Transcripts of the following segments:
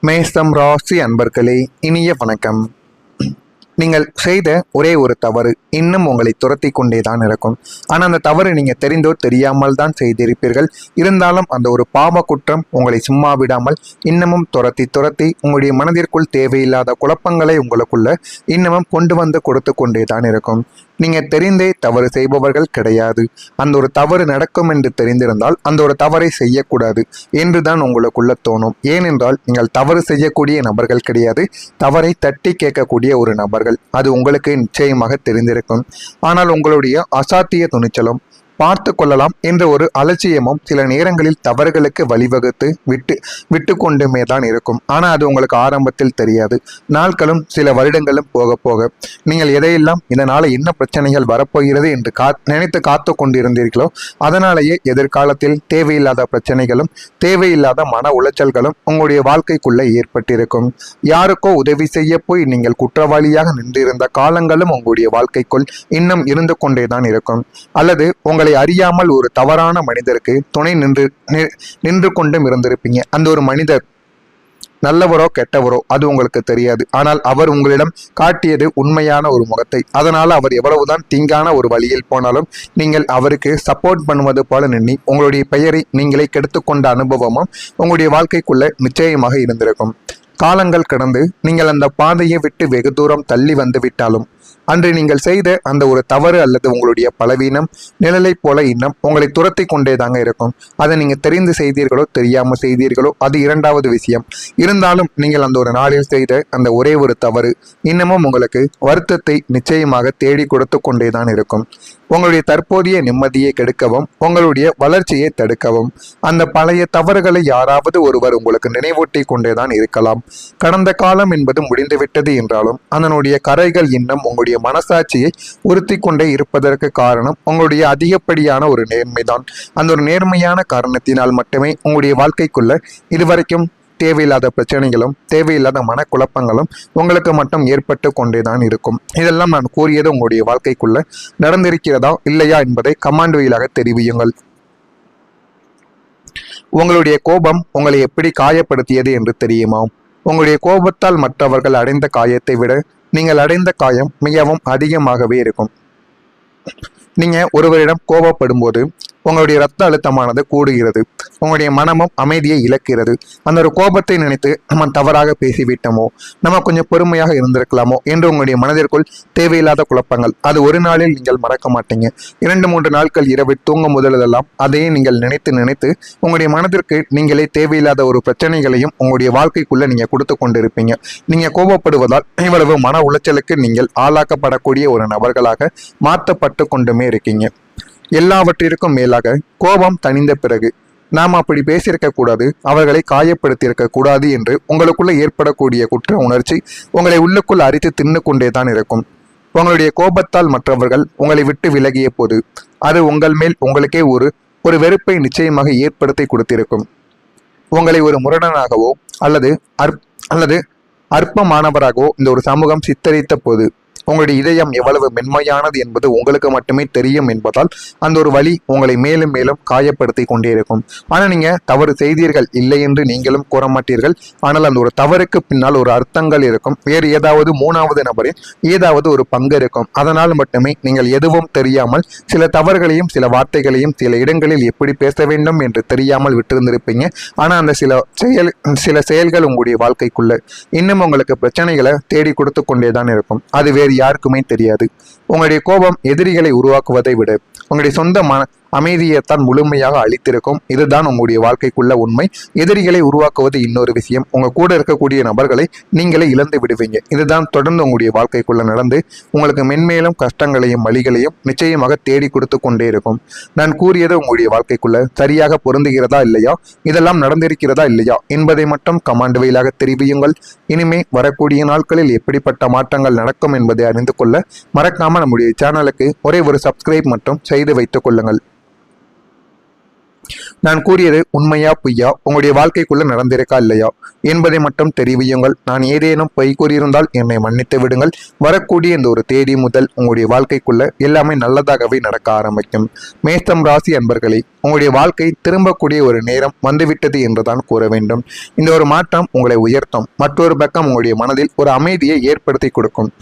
மேஷம் ராசி அன்பர்களே, இனிய வணக்கம். நீங்கள் செய்த ஒரே ஒரு தவறு இன்னும் உங்களை துரத்தி கொண்டே தான் இருக்கும். ஆனால் அந்த தவறு நீங்கள் தெரிந்தோ தெரியாமல் தான் செய்திருப்பீர்கள். இருந்தாலும் அந்த ஒரு பாவ குற்றம் உங்களை சும்மா விடாமல் இன்னமும் துரத்தி துரத்தி உங்களுடைய மனதிற்குள் தேவையில்லாத குழப்பங்களை உங்களுக்குள்ள இன்னமும் கொண்டு வந்து கொடுத்து கொண்டே தான் இருக்கும். நீங்கள் தெரிந்தே தவறு செய்பவர்கள் கிடையாது. அந்த ஒரு தவறு நடக்கும் என்று தெரிந்திருந்தால் அந்த ஒரு தவறை செய்யக்கூடாது என்றுதான் உங்களுக்குள்ள தோணும். ஏனென்றால் நீங்கள் தவறு செய்யக்கூடிய நபர்கள் கிடையாது, தவறை தட்டி கேட்கக்கூடிய ஒரு நபர்கள். அது உங்களுக்கு நிச்சயமாக தெரிந்திருக்கும். ஆனால் உங்களுடைய அசாத்திய துணிச்சலும் பார்த்து கொள்ளலாம் என்ற ஒரு அலட்சியமும் சில நேரங்களில் தவறுகளுக்கு வழிவகுத்து விட்டு கொண்டுமே தான் இருக்கும். ஆனால் அது உங்களுக்கு ஆரம்பத்தில் தெரியாது. நாட்களும் சில வருடங்களும் போக போக நீங்கள் எதையெல்லாம் இதனால் என்ன பிரச்சனைகள் வரப்போகிறது என்று நினைத்து காத்து கொண்டிருந்தீர்களோ அதனாலேயே எதிர்காலத்தில் தேவையில்லாத பிரச்சனைகளும் தேவையில்லாத மன உளைச்சல்களும் உங்களுடைய வாழ்க்கைக்குள்ளே ஏற்பட்டிருக்கும். யாருக்கோ உதவி செய்ய போய் நீங்கள் குற்றவாளியாக நின்றிருந்த காலங்களும் உங்களுடைய வாழ்க்கைக்குள் இன்னும் இருந்து கொண்டே தான் இருக்கும். அல்லது உங்களை அறியாமல் ஒரு தவறான மனிதருக்கு துணை நின்று கொண்டும் இருந்திருப்பீங்க. அந்த ஒரு மனிதர் நல்லவரோ கெட்டவரோ அது உங்களுக்கு தெரியாது. ஆனால் அவர் உங்களிடம் காட்டியது உண்மையான ஒரு முகத்தை. அதனால் அவர் எவ்வளவுதான் தீங்கான ஒரு வழியில் போனாலும் நீங்கள் அவருக்கு சப்போர்ட் பண்ணுவது போல நின்று உங்களுடைய பெயரை நீங்களே கெடுத்துக்கொண்ட அனுபவமும் உங்களுடைய வாழ்க்கைக்குள்ள நிச்சயமாக இருந்திருக்கும். காலங்கள் கடந்து நீங்கள் அந்த பாதையை விட்டு வெகு தூரம் தள்ளி வந்து விட்டாலும் அன்று நீங்கள் செய்த அந்த ஒரு தவறு அல்லது உங்களுடைய பலவீனம் நிழலை போல இன்னும் உங்களை துரத்தி கொண்டே தாங்க இருக்கும். அதை நீங்கள் தெரிந்து செய்தீர்களோ தெரியாமல் செய்தீர்களோ அது இரண்டாவது விஷயம். இருந்தாலும் நீங்கள் அந்த ஒரு நாளில் செய்த அந்த ஒரே ஒரு தவறு இன்னமும் உங்களுக்கு வருத்தத்தை நிச்சயமாக தேடி கொடுத்து கொண்டே தான் இருக்கும். உங்களுடைய தற்போதைய நிம்மதியை கெடுக்கவும் உங்களுடைய வளர்ச்சியை தடுக்கவும் அந்த பழைய தவறுகளை யாராவது ஒருவர் உங்களுக்கு நினைவூட்டி கொண்டே தான் இருக்கலாம். கடந்த காலம் என்பது முடிந்துவிட்டது என்றாலும் அதனுடைய கரைகள் இன்னும் உங்களுடைய மனசாட்சியை உறுத்தி கொண்டே இருப்பதற்கு காரணம் உங்களுடைய அதிகப்படியான ஒரு நேர்மைதான். அந்த ஒரு நேர்மையான காரணத்தினால் மட்டுமே உங்களுடைய வாழ்க்கைக்குள்ள இதுவரைக்கும் தேவையில்லாத பிரச்சனைகளும் தேவையில்லாத மனக்குழப்பங்களும் உங்களுக்கு மட்டும் ஏற்பட்டு கொண்டேதான் இருக்கும். இதெல்லாம் நான் கூறியது உங்களுடைய வாழ்க்கைக்குள்ள நடந்திருக்கிறதா இல்லையா என்பதை கமெண்ட் வழியாக தெரிவியுங்கள். உங்களுடைய கோபம் உங்களை எப்படி காயப்படுத்தியது என்று தெரியுமா? உங்களுடைய கோபத்தால் மற்றவர்கள் அடைந்த காயத்தை விட நீங்கள் அடைந்த காயம் மிகவும் அதிகமாகவே இருக்கும். நீங்க ஒருவரிடம் கோபப்படும் போது உங்களுடைய இரத்த அழுத்தமானது கூடுகிறது, உங்களுடைய மனமும் அமைதியை இழக்கிறது. அந்த ஒரு கோபத்தை நினைத்து நம்ம தவறாக பேசிவிட்டோமோ, நம்ம கொஞ்சம் பொறுமையாக இருந்திருக்கலாமோ என்று உங்களுடைய மனதிற்குள் தேவையில்லாத குழப்பங்கள். அது ஒரு நாளில் நீங்கள் மறக்க மாட்டீங்க. 2-3 நாட்கள் இரவு தூங்கும் முதலெல்லாம் அதையே நீங்கள் நினைத்து நினைத்து உங்களுடைய மனதிற்கு நீங்களே தேவையில்லாத ஒரு பிரச்சனைகளையும் உங்களுடைய வாழ்க்கைக்குள்ள நீங்க கொடுத்து கொண்டிருப்பீங்க. நீங்க கோபப்படுவதால் இவ்வளவு மன உளைச்சலுக்கு நீங்கள் ஆளாக்கப்படக்கூடிய ஒரு நபர்களாக மாற்றப்பட்டு கொண்டுமே இருக்கீங்க. எல்லாவற்றிற்கும் மேலாக கோபம் தணிந்த பிறகு நாம் அப்படி பேசியிருக்க கூடாது, அவர்களை காயப்படுத்தியிருக்க கூடாது என்று உங்களுக்குள்ள ஏற்படக்கூடிய குற்ற உணர்ச்சி உங்களை உள்ளுக்குள் அரித்து தின்னு கொண்டே தான் இருக்கும். உங்களுடைய கோபத்தால் மற்றவர்கள் உங்களை விட்டு விலகிய போது அது உங்கள் மேல் உங்களுக்கே ஒரு வெறுப்பை நிச்சயமாக ஏற்படுத்தி கொடுத்திருக்கும். உங்களை ஒரு முரடனாகவோ அல்லது அற்பமானவராகவோ இந்த ஒரு சமூகம் சித்தரித்த போது உங்களுடைய இதயம் எவ்வளவு மென்மையானது என்பது உங்களுக்கு மட்டுமே தெரியும் என்பதால் அந்த ஒரு வலி உங்களை மேலும் மேலும் காயப்படுத்தி கொண்டே இருக்கும். ஆனால் நீங்க தவறு செய்தீர்கள் இல்லை என்று நீங்களும் கூற மாட்டீர்கள். ஆனால் அந்த ஒரு தவறுக்கு பின்னால் ஒரு அர்த்தங்கள் இருக்கும். வேறு ஏதாவது மூணாவது நபரின் ஏதாவது ஒரு பங்கு இருக்கும். அதனால் மட்டுமே நீங்கள் எதுவும் தெரியாமல் சில தவறுகளையும் சில வார்த்தைகளையும் சில இடங்களில் எப்படி பேச வேண்டும் என்று தெரியாமல் விட்டிருந்திருப்பீங்க. ஆனால் அந்த சில செயல்கள் உங்களுடைய வாழ்க்கைக்குள்ள இன்னும் உங்களுக்கு பிரச்சனைகளை தேடி கொடுத்து கொண்டே தான் இருக்கும். அது வேறு யாருக்குமே தெரியாது. உங்களுடைய கோபம் எதிரிகளை உருவாக்குவதை விட உங்களுடைய சொந்த அமைதியைத்தான் முழுமையாக அளித்திருக்கும். இதுதான் உங்களுடைய வாழ்க்கைக்குள்ள உண்மை. எதிரிகளை உருவாக்குவது இன்னொரு விஷயம். உங்க கூட இருக்கக்கூடிய நபர்களை நீங்களே இழந்து விடுவீங்க. இதுதான் தொடர்ந்து உங்களுடைய வாழ்க்கைக்குள்ள நடந்து உங்களுக்கு மென்மேலும் கஷ்டங்களையும் வழிகளையும் நிச்சயமாக தேடி கொடுத்து கொண்டே இருக்கும். நான் கூறியது உங்களுடைய வாழ்க்கைக்குள்ள சரியாக பொருந்துகிறதா இல்லையா, இதெல்லாம் நடந்திருக்கிறதா இல்லையா என்பதை மட்டும் கமெண்ட் வழியாக தெரிவியுங்கள். இனிமே வரக்கூடிய நாட்களில் எப்படிப்பட்ட மாற்றங்கள் நடக்கும் என்பதை அறிந்து கொள்ள மறக்காம நம்முடைய சேனலுக்கு ஒரே ஒரு சப்ஸ்கிரைப் மட்டும் செய்து வைத்துக் கொள்ளுங்கள். நான் கூறியது உண்மையா பொய்யா, உங்களுடைய வாழ்க்கைக்குள்ள நடந்திருக்கா இல்லையா என்பதை மட்டும் தெரிவியுங்கள். நான் ஏதேனும் பொய் கூறியிருந்தால் என்னை மன்னித்து விடுங்கள். வரக்கூடிய இந்த ஒரு தேதி முதல் உங்களுடைய வாழ்க்கைக்குள்ள எல்லாமே நல்லதாகவே நடக்க ஆரம்பிக்கும். மேஷம் ராசி அன்பர்களே, உங்களுடைய வாழ்க்கை திரும்பக்கூடிய ஒரு நேரம் வந்துவிட்டது என்றுதான் கூற வேண்டும். இந்த ஒரு மாற்றம் உங்களை உயர்த்தும். மற்றொரு பக்கம் உங்களுடைய மனதில் ஒரு அமைதியை ஏற்படுத்தி கொடுக்கும்.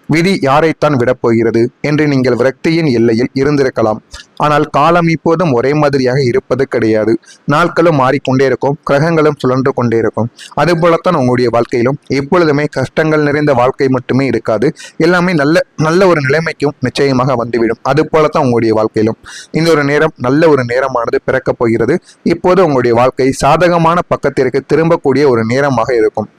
விதி யாரைத்தான் விடப்போகிறது என்று நீங்கள் விரக்தியின் எல்லையில் இருந்திருக்கலாம். ஆனால் காலம் இப்போதும் ஒரே மாதிரியாக இருப்பது கிடையாது. நாட்களும் மாறிக்கொண்டே இருக்கும், கிரகங்களும் சுழன்று கொண்டே இருக்கும். அதுபோலத்தான் உங்களுடைய வாழ்க்கையிலும் எப்பொழுதுமே கஷ்டங்கள் நிறைந்த வாழ்க்கை மட்டுமே இருக்காது. எல்லாமே நல்ல ஒரு நிலைமைக்கும் நிச்சயமாக வந்துவிடும். அது போலத்தான் உங்களுடைய வாழ்க்கையிலும் இந்த ஒரு நேரம் நல்ல ஒரு நேரமானது பிறக்கப் போகிறது. இப்போது உங்களுடைய வாழ்க்கை சாதகமான பக்கத்திற்கு திரும்பக்கூடிய ஒரு நேரமாக இருக்கும்.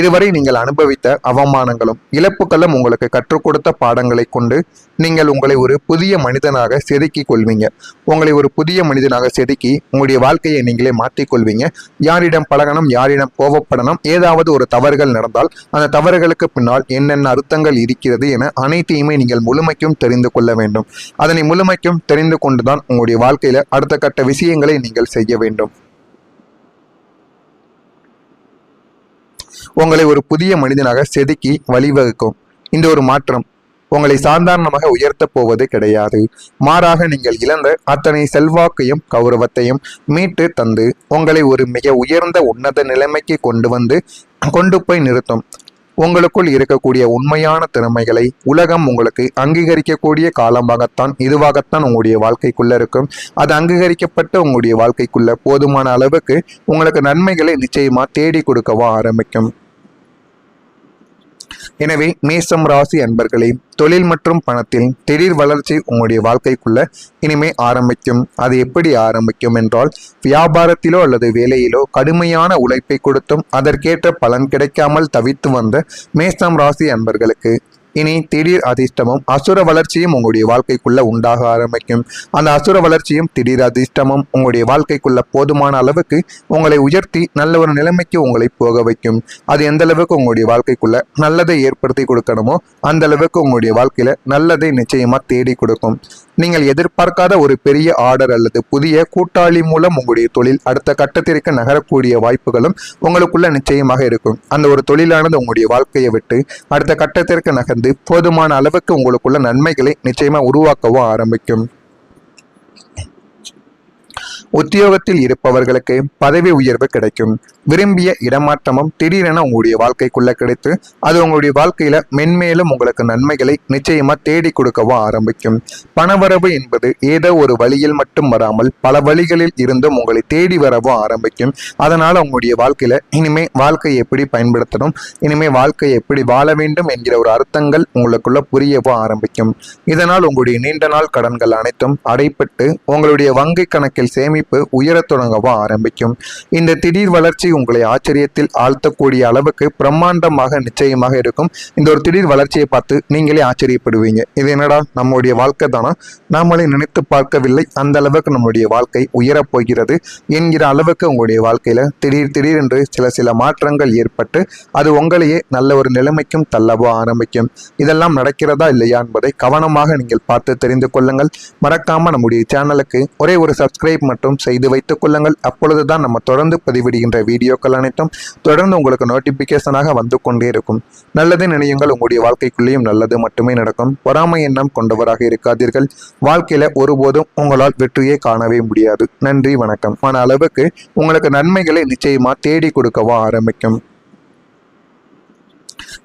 இதுவரை நீங்கள் அனுபவித்த அவமானங்களும் இழப்புகளும் உங்களுக்கு கற்றுக் கொடுத்த பாடங்களை கொண்டு நீங்கள் உங்களை ஒரு புதிய மனிதனாக செதுக்கிக் கொள்வீங்க. உங்களை ஒரு புதிய மனிதனாக செதுக்கி உங்களுடைய வாழ்க்கையை நீங்களே மாற்றிக்கொள்வீங்க. யாரிடம் பழகணும், யாரிடம் கோபப்படணும், ஏதாவது ஒரு தவறுகள் நடந்தால் அந்த தவறுகளுக்கு பின்னால் என்னென்ன அர்த்தங்கள் இருக்கிறது என அனைத்தையுமே நீங்கள் முழுமைக்கும் தெரிந்து கொள்ள வேண்டும். அதனை முழுமைக்கும் தெரிந்து கொண்டுதான் உங்களுடைய வாழ்க்கையில அடுத்த கட்ட விஷயங்களை நீங்கள் செய்ய வேண்டும். உங்களை ஒரு புதிய மனிதனாக செதுக்கி வழிவகுக்கும். இந்த ஒரு மாற்றம் உங்களை சாதாரணமாக உயர்த்தப் போவது கிடையாது. மாறாக நீங்கள் இழந்த அத்தனை செல்வாக்கையும் கௌரவத்தையும் மீட்டு தந்து உங்களை ஒரு மிக உயர்ந்த உன்னத நிலைமைக்கு கொண்டு போய் நிறுத்தும். உங்களுக்குள் இருக்கக்கூடிய உண்மையான திறமைகளை உலகம் உங்களுக்கு அங்கீகரிக்கக்கூடிய காலமாகத்தான் இதுவாகத்தான் உங்களுடைய வாழ்க்கைக்குள்ள இருக்கும். அது அங்கீகரிக்கப்பட்ட உங்களுடைய வாழ்க்கைக்குள்ள போதுமான அளவுக்கு உங்களுக்கு நன்மைகளை நிச்சயமா தேடி கொடுக்கவும் ஆரம்பிக்கும். எனவே மேஷம் ராசி அன்பர்களே, தொழில் மற்றும் பணத்தில் திடீர் வளர்ச்சி உங்களுடைய வாழ்க்கைக்குள்ள இனிமே ஆரம்பிக்கும். அது எப்படி ஆரம்பிக்கும் என்றால், வியாபாரத்திலோ அல்லது வேலையிலோ கடுமையான உழைப்பை கொடுத்தும் அதற்கேற்ற பலன் கிடைக்காமல் தவித்து வந்த மேஷம் ராசி அன்பர்களுக்கு இனி திடீர் அதிர்ஷ்டமும் அசுர வளர்ச்சியும் உங்களுடைய வாழ்க்கைக்குள்ள உண்டாக ஆரம்பிக்கும். அந்த அசுர வளர்ச்சியும் திடீர் அதிர்ஷ்டமும் உங்களுடைய வாழ்க்கைக்குள்ள போதுமான அளவுக்கு உங்களை உயர்த்தி நல்ல ஒரு நிலைமைக்கு உங்களை போக வைக்கும். அது எந்த அளவுக்கு உங்களுடைய வாழ்க்கைக்குள்ள நல்லதை ஏற்படுத்தி கொடுக்கணுமோ அந்த அளவுக்கு உங்களுடைய வாழ்க்கையில நல்லதை நிச்சயமா தேடி கொடுக்கும். நீங்கள் எதிர்பார்க்காத ஒரு பெரிய ஆர்டர் அல்லது புதிய கூட்டாளி மூலம் உங்களுடைய தொழில் அடுத்த கட்டத்திற்கு நகரக்கூடிய வாய்ப்புகளும் உங்களுக்குள்ள நிச்சயமாக இருக்கும். அந்த ஒரு தொழிலானது உங்களுடைய வாழ்க்கையை விட்டு அடுத்த கட்டத்திற்கு நகர்ந்து போதுமான அளவுக்கு உங்களுக்குள்ள நன்மைகளை நிச்சயமா உருவாக்கவும் ஆரம்பிக்கும். உத்தியோகத்தில் இருப்பவர்களுக்கு பதவி உயர்வு கிடைக்கும். விரும்பிய இடமாற்றமும் திடீரென உங்களுடைய வாழ்க்கைக்குள்ள கிடைத்து அது உங்களுடைய வாழ்க்கையில மென்மேலும் உங்களுக்கு நன்மைகளை நிச்சயமா தேடி கொடுக்கவும் ஆரம்பிக்கும். பணவரவு என்பது ஏதோ ஒரு வழியில் மட்டும் வராமல் பல வழிகளில் இருந்தும் உங்களை தேடி வரவும் ஆரம்பிக்கும். அதனால உங்களுடைய வாழ்க்கையில இனிமே வாழ்க்கையை எப்படி பயன்படுத்தணும், இனிமே வாழ்க்கையை எப்படி வாழ வேண்டும் என்கிற ஒரு அர்த்தங்கள் உங்களுக்குள்ள புரியவும் ஆரம்பிக்கும். இதனால் உங்களுடைய நீண்ட நாள் கடன்கள் அனைத்தும் அடைப்பட்டு உங்களுடைய வங்கி கணக்கில் சேமிப்பு உயரத் தொடங்கவும் ஆரம்பிக்கும். இந்த திடீர் வளர்ச்சி உங்களை ஆச்சரியத்தில் ஆழ்த்தக்கூடிய அளவுக்கு பிரம்மாண்டமாக நிச்சயமாக இருக்கும். இந்த ஒரு திடீர் வளர்ச்சியை பார்த்து நீங்களே ஆச்சரியப்படுவீங்க. இது என்னடா நம்முடைய வாழ்க்கை தானா, நாமளே நினைத்து பார்க்கவில்லை, அந்த அளவுக்கு நம்முடைய வாழ்க்கை உயரப் போகிறது என்கிற அளவுக்கு உங்களுடைய வாழ்க்கையில திடீர் என்று சில மாற்றங்கள் ஏற்பட்டு அது உங்களையே நல்ல ஒரு நிலைமைக்கும் தள்ளவோ ஆரம்பிக்கும். இதெல்லாம் நடக்கிறதா இல்லையா என்பதை கவனமாக நீங்கள் பார்த்து தெரிந்து கொள்ளுங்கள். மறக்காம நம்முடைய சேனலுக்கு ஒரே ஒரு சப்ஸ்கிரைப் மற்றும் செய்து வைத்துக் கொள்ளுங்கள். அப்பொழுதுதான் நம்ம தொடர்ந்து பதிவிடுகின்ற வீடியோக்கள் அனைத்தும் தொடர்ந்து உங்களுக்கு நோட்டிபிகேஷனாக வந்து கொண்டே இருக்கும். நல்லதை நினையுங்கள், உங்களுடைய வாழ்க்கைக்குள்ளேயும் நல்லது மட்டுமே நடக்கும். பொறாமை எண்ணம் கொண்டவராக இருக்காதீர்கள். வாழ்க்கையில ஒருபோதும் உங்களால் வெற்றியை காணவே முடியாது. நன்றி, வணக்கம். ஆன அளவுக்கு உங்களுக்கு நன்மைகளை நிச்சயமா தேடி கொடுக்கவும் ஆரம்பிக்கும்.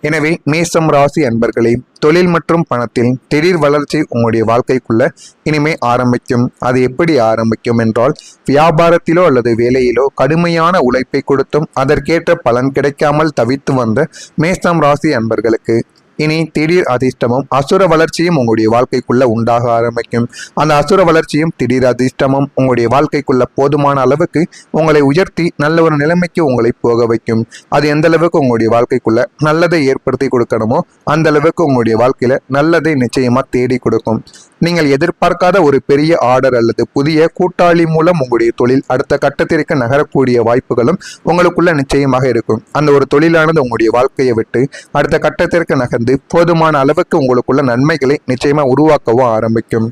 எனவே மேஷம் ராசி அன்பர்களே, தொழில் மற்றும் பணத்தில் திடீர் வளர்ச்சி உங்களுடைய வாழ்க்கைக்குள்ள இனிமே ஆரம்பிக்கும். அது எப்படி ஆரம்பிக்கும் என்றால், வியாபாரத்திலோ அல்லது வேலையிலோ கடுமையான உழைப்பை கொடுத்தும் அதற்கேற்ற பலன் கிடைக்காமல் தவித்து வந்த மேஷம் ராசி அன்பர்களுக்கு இனி திடீர் அதிர்ஷ்டமும் அசுர வளர்ச்சியும் உங்களுடைய வாழ்க்கைக்குள்ள உண்டாக ஆரம்பிக்கும். அந்த அசுர வளர்ச்சியும் திடீர் அதிர்ஷ்டமும் உங்களுடைய வாழ்க்கைக்குள்ள போதுமான அளவுக்கு உங்களை உயர்த்தி நல்ல ஒரு நிலைமைக்கு உங்களை போக வைக்கும். அது எந்த அளவுக்கு உங்களுடைய வாழ்க்கைக்குள்ள நல்லதை ஏற்படுத்தி கொடுக்கணுமோ அந்த அளவுக்கு உங்களுடைய வாழ்க்கையில நல்லதை நிச்சயமா தேடி கொடுக்கும். நீங்கள் எதிர்பார்க்காத ஒரு பெரிய ஆர்டர் அல்லது புதிய கூட்டாளி மூலம் உங்களுடைய தொழில் அடுத்த கட்டத்திற்கு நகரக்கூடிய வாய்ப்புகளும் உங்களுக்குள்ள நிச்சயமாக இருக்கும். அந்த ஒரு தொழிலானது உங்களுடைய வாழ்க்கையை விட்டு அடுத்த கட்டத்திற்கு நகர்ந்து போதுமான அளவுக்கு உங்களுக்குள்ள நன்மைகளை நிச்சயமா உருவாக்கவும் ஆரம்பிக்கும்.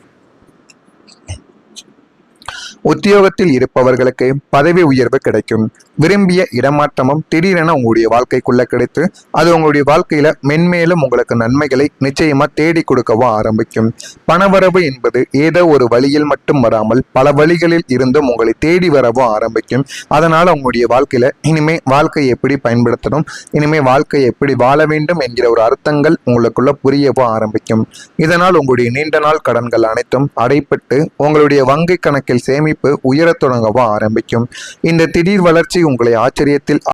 உத்தியோகத்தில் இருப்பவர்களுக்கு பதவி உயர்வு கிடைக்கும். விரும்பிய இடமாற்றமும் திடீரென உங்களுடைய வாழ்க்கைக்குள்ள கிடைத்து அது உங்களுடைய வாழ்க்கையில மென்மேலும் உங்களுக்கு நன்மைகளை நிச்சயமா தேடி கொடுக்கவும் ஆரம்பிக்கும். பணவரவு என்பது ஏதோ ஒரு வழியில் மட்டும் வராமல் பல வழிகளில் இருந்தும் உங்களை தேடி வரவும் ஆரம்பிக்கும். அதனால உங்களுடைய வாழ்க்கையில இனிமே வாழ்க்கையை எப்படி பயன்படுத்தணும், இனிமே வாழ்க்கையை எப்படி வாழ வேண்டும் என்கிற ஒரு அர்த்தங்கள் உங்களுக்குள்ள புரியவும் ஆரம்பிக்கும். இதனால் உங்களுடைய நீண்ட நாள் கடன்கள் அனைத்தும் அடைப்பட்டு உங்களுடைய வங்கி கணக்கில் சேமிப்பு உயரத் தொடங்கவும் ஆரம்பிக்கும். இந்த திடீர் வளர்ச்சி உங்களை ஆச்சரியத்தில்